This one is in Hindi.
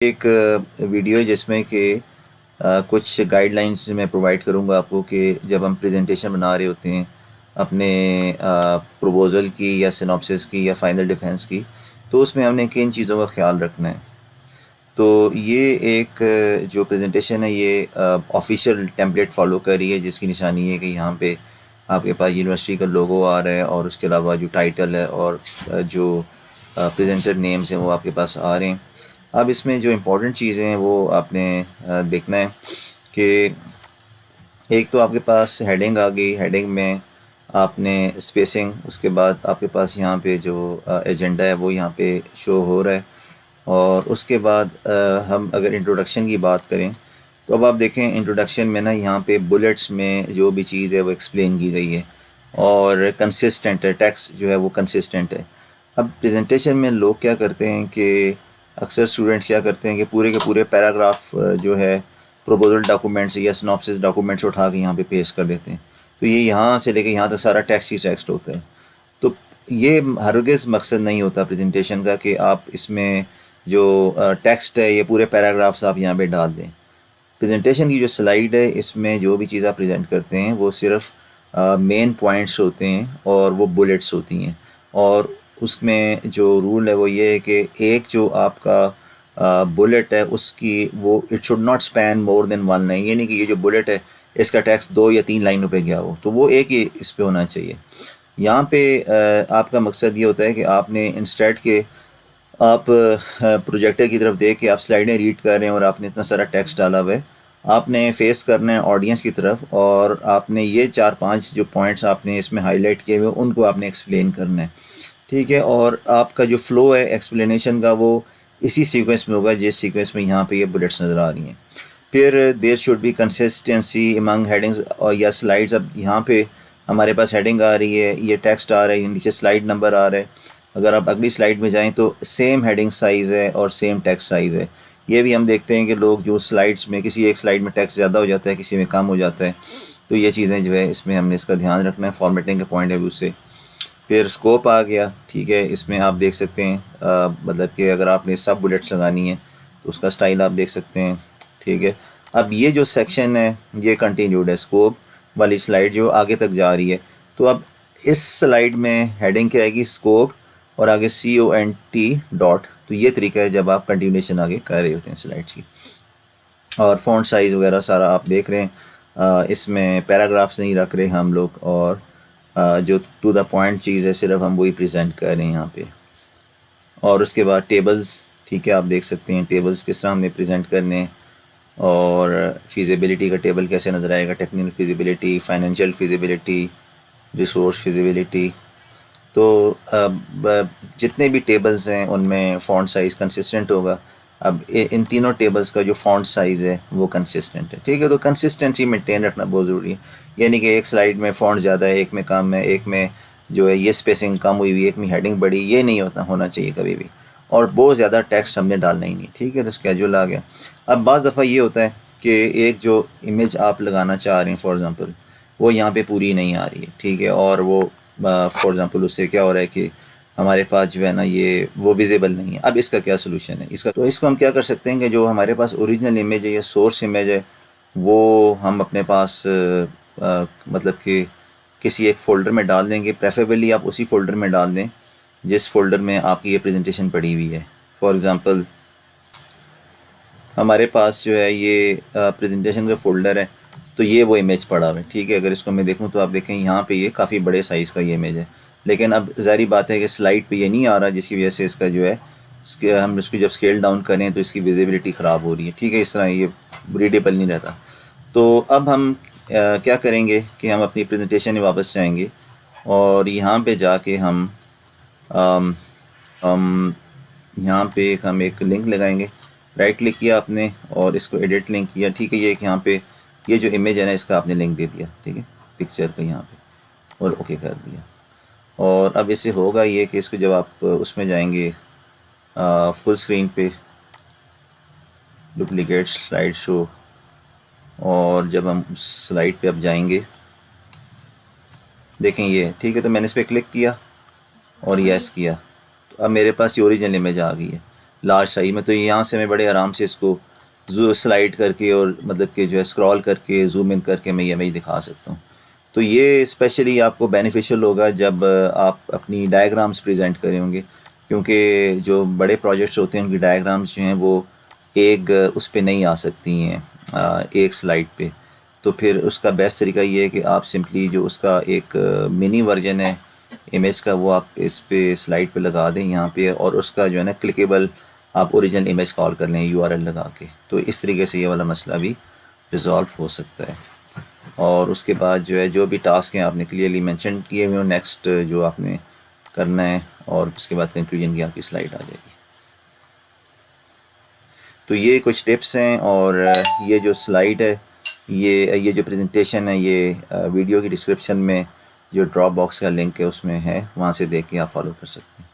एक वीडियो है जिसमें कि कुछ गाइडलाइंस मैं प्रोवाइड करूंगा आपको कि जब हम प्रेजेंटेशन बना रहे होते हैं अपने प्रपोज़ल की या सिनॉप्सिस की या फाइनल डिफेंस की, तो उसमें हमने किन चीज़ों का ख्याल रखना है। तो ये एक जो प्रेजेंटेशन है ये ऑफिशियल टेम्पलेट फॉलो कर रही है, जिसकी निशानी है कि यहाँ पे आपके पास यूनिवर्सिटी का लोगो आ रहा है और उसके अलावा जो टाइटल है और जो प्रेजेंटर नेम्स हैं वो आपके पास आ रहे हैं। अब इसमें जो इम्पोर्टेंट चीज़ें हैं वो आपने देखना है कि एक तो आपके पास हेडिंग आ गई। हेडिंग में आपने स्पेसिंग, उसके बाद आपके पास यहाँ पे जो एजेंडा है वो यहाँ पे शो हो रहा है। और उसके बाद हम अगर इंट्रोडक्शन की बात करें तो अब आप देखें इंट्रोडक्शन में ना यहाँ पे बुलेट्स में जो भी चीज़ है वो एक्सप्लेन की गई है और कंसिस्टेंट है, टेक्स्ट जो है वो कंसिस्टेंट है। अब प्रेजेंटेशन में लोग क्या करते हैं कि अक्सर स्टूडेंट्स क्या करते हैं कि पूरे के पूरे पैराग्राफ जो है प्रोपोजल डॉक्यूमेंट्स या सिनॉप्सिस डॉक्यूमेंट्स उठा के यहाँ पे पेश कर देते हैं। तो ये यहाँ से लेके यहाँ तक सारा टेक्स्ट ही टेक्स्ट होता है। तो ये हरगिज़ मकसद नहीं होता प्रेजेंटेशन का कि आप इसमें जो टेक्स्ट है ये पूरे पैराग्राफ्स आप यहाँ पे डाल दें। प्रेजेंटेशन की जो स्लाइड है इसमें जो भी चीज़ आप प्रेजेंट करते हैं वो सिर्फ मेन पॉइंट्स होते हैं और वो बुलेट्स होती हैं। और उसमें जो रूल है वो ये है कि एक जो आपका बुलेट है उसकी वो it should not span more than one line, यानी कि ये जो बुलेट है इसका टेक्स्ट 2 या 3 लाइनों पे गया हो तो वो एक ही इस पे होना चाहिए। यहाँ पे आपका मकसद ये होता है कि आपने इंस्टेड के आप प्रोजेक्टर की तरफ देख के आप स्लाइडें रीड कर रहे हैं और आपने इतना सारा टेक्स्ट डाला हुआ है, आपने फेस करना है ऑडियंस की तरफ और आपने ये 4-5 जो पॉइंट्स आपने इसमें हाईलाइट किए हुए उनको आपने एक्सप्लेन करना है। ठीक है, और आपका जो फ्लो है एक्सप्लेनेशन का वो इसी सीक्वेंस में होगा जिस सीक्वेंस में यहाँ पे ये बुलेट्स नज़र आ रही हैं। फिर there should be consistency among headings और या स्लाइड्स। अब यहाँ पे हमारे पास हेडिंग आ रही है, ये टेक्स्ट आ रहा है, नीचे स्लाइड नंबर आ रहा है। अगर आप अगली स्लाइड में जाएं तो सेम हेडिंग साइज़ है और सेम टेक्स्ट साइज़ है। ये भी हम देखते हैं कि लोग जो स्लाइड्स में किसी एक स्लाइड में टेक्स्ट ज़्यादा हो जाता है, किसी में कम हो जाता है। तो ये चीज़ें जो है इसमें हमने इसका ध्यान रखना है फॉर्मेटिंग के पॉइंट ऑफ व्यू से। फिर स्कोप आ गया, ठीक है, इसमें आप देख सकते हैं मतलब कि अगर आपने सब बुलेट्स लगानी है तो उसका स्टाइल आप देख सकते हैं। ठीक है, अब ये जो सेक्शन है ये कंटिन्यूड है, स्कोप वाली स्लाइड जो आगे तक जा रही है। तो अब इस स्लाइड में हेडिंग क्या आएगी, स्कोप, और आगे CONT डॉट। तो ये तरीका है जब आप कंटिन्यूशन आगे कर रहे होते हैं स्लाइड्स की। और फ़ॉन्ट साइज़ वगैरह सारा आप देख रहे हैं। इसमें पैराग्राफ्स नहीं रख रहे हम लोग और जो टू द पॉइंट चीज़ है सिर्फ हम वही प्रेजेंट कर रहे हैं यहाँ पे। और उसके बाद टेबल्स, ठीक है, आप देख सकते हैं टेबल्स किस तरह हमने प्रेजेंट करने हैं और फिजिबिलिटी का टेबल कैसे नज़र आएगा, technical feasibility, financial feasibility, resource feasibility. तो जितने भी टेबल्स हैं उनमें फ़ॉन्ट साइज़ कंसिस्टेंट होगा। अब इन तीनों टेबल्स का जो फ़ॉन्ट साइज़ है वो कंसिस्टेंट है। ठीक है, तो कंसिस्टेंसी मेंटेन रखना बहुत ज़रूरी है। यानी कि एक स्लाइड में फ़ॉन्ट ज़्यादा है, एक में कम है, एक में जो है ये स्पेसिंग कम हुई हुई, एक में हेडिंग बड़ी, ये नहीं होना चाहिए कभी भी। और बहुत ज़्यादा टेक्स्ट हमने डालना ही नहीं। ठीक है, तो स्केड्यूल आ गया। अब बाज़ दफ़ा ये होता है कि एक जो इमेज आप लगाना चाह रहे हैं फॉर एग्ज़ाम्पल वो यहाँ पे पूरी नहीं आ रही है। ठीक है, और वो फॉर एग्ज़ाम्पल उससे क्या हो रहा है कि हमारे पास जो है ना ये वो विजिबल नहीं है। अब इसका क्या सोल्यूशन है इसका, तो इसको हम क्या कर सकते हैं कि जो हमारे पास ओरिजिनल इमेज है या सोर्स इमेज है वो हम अपने पास मतलब कि किसी एक फ़ोल्डर में डाल देंगे। प्रेफरेबली आप उसी फ़ोल्डर में डाल दें जिस फ़ोल्डर में आपकी ये प्रेजेंटेशन पड़ी हुई है। फॉर एग्ज़ाम्पल हमारे पास जो है ये प्रेजेंटेशन का फ़ोल्डर है, तो ये वो इमेज पड़ा हुआ है। ठीक है, अगर इसको मैं देखूं तो आप देखें यहाँ पे ये काफ़ी बड़े साइज़ का ये इमेज है, लेकिन अब ज़ाहिर बात है कि स्लाइड पे ये नहीं आ रहा, जिसकी वजह से इसका जो है हम इसको जब स्केल डाउन करें तो इसकी विजिबिलिटी ख़राब हो रही है। ठीक है, इस तरह ये रीडेबल नहीं रहता। तो अब हम क्या करेंगे कि हम अपनी प्रेजेंटेशन में वापस जाएंगे और यहाँ पे जाके अम, हम यहाँ पे हम एक लिंक लगाएंगे। राइट क्लिक किया आपने और इसको एडिट लिंक किया। ठीक है, ये एक यहाँ पे ये जो इमेज है ना इसका आपने लिंक दे दिया। ठीक है, पिक्चर का यहाँ पे, और ओके कर दिया। और अब इससे होगा ये कि इसको जब आप उसमें जाएंगे फुल स्क्रीन पे, डुप्लीकेट स्लाइड शो, और जब हम स्लाइड पे अब जाएंगे देखें ये, ठीक है, तो मैंने इस पर क्लिक किया और यस किया तो अब मेरे पास ये ओरिजिनल इमेज आ गई है। लार्ज साइज में, तो यहाँ से मैं बड़े आराम से इसको स्लाइड करके और मतलब कि जो है स्क्रॉल करके जूम इन करके मैं ये इमेज दिखा सकता हूँ। तो ये स्पेशली आपको बेनिफिशियल होगा जब आप अपनी डायग्राम्स प्रेजेंट करें होंगे, क्योंकि जो बड़े प्रोजेक्ट्स होते हैं उनकी डायग्राम्स जो हैं वो एक उस पे नहीं आ सकती हैं एक स्लाइड पे। तो फिर उसका बेस्ट तरीका ये है कि आप सिंपली जो उसका एक मिनी वर्जन है इमेज का वो आप इस पे स्लाइड पे लगा दें यहाँ पे, और उसका जो है ना क्लिकेबल आप ओरिजिनल इमेज कॉल कर लें यूआरएल लगा के। तो इस तरीके से ये वाला मसला भी रिज़ॉल्व हो सकता है। और उसके बाद जो है जो भी टास्क हैं आपने क्लियरली मेंशन किए हुए, नेक्स्ट जो आपने करना है, और उसके बाद कंक्लूजन की आपकी स्लाइड आ जाएगी। तो ये कुछ टिप्स हैं, और ये जो स्लाइड है ये जो प्रेजेंटेशन है ये वीडियो की डिस्क्रिप्शन में जो ड्रॉप बॉक्स का लिंक है उसमें है, वहाँ से देख के आप फॉलो कर सकते हैं।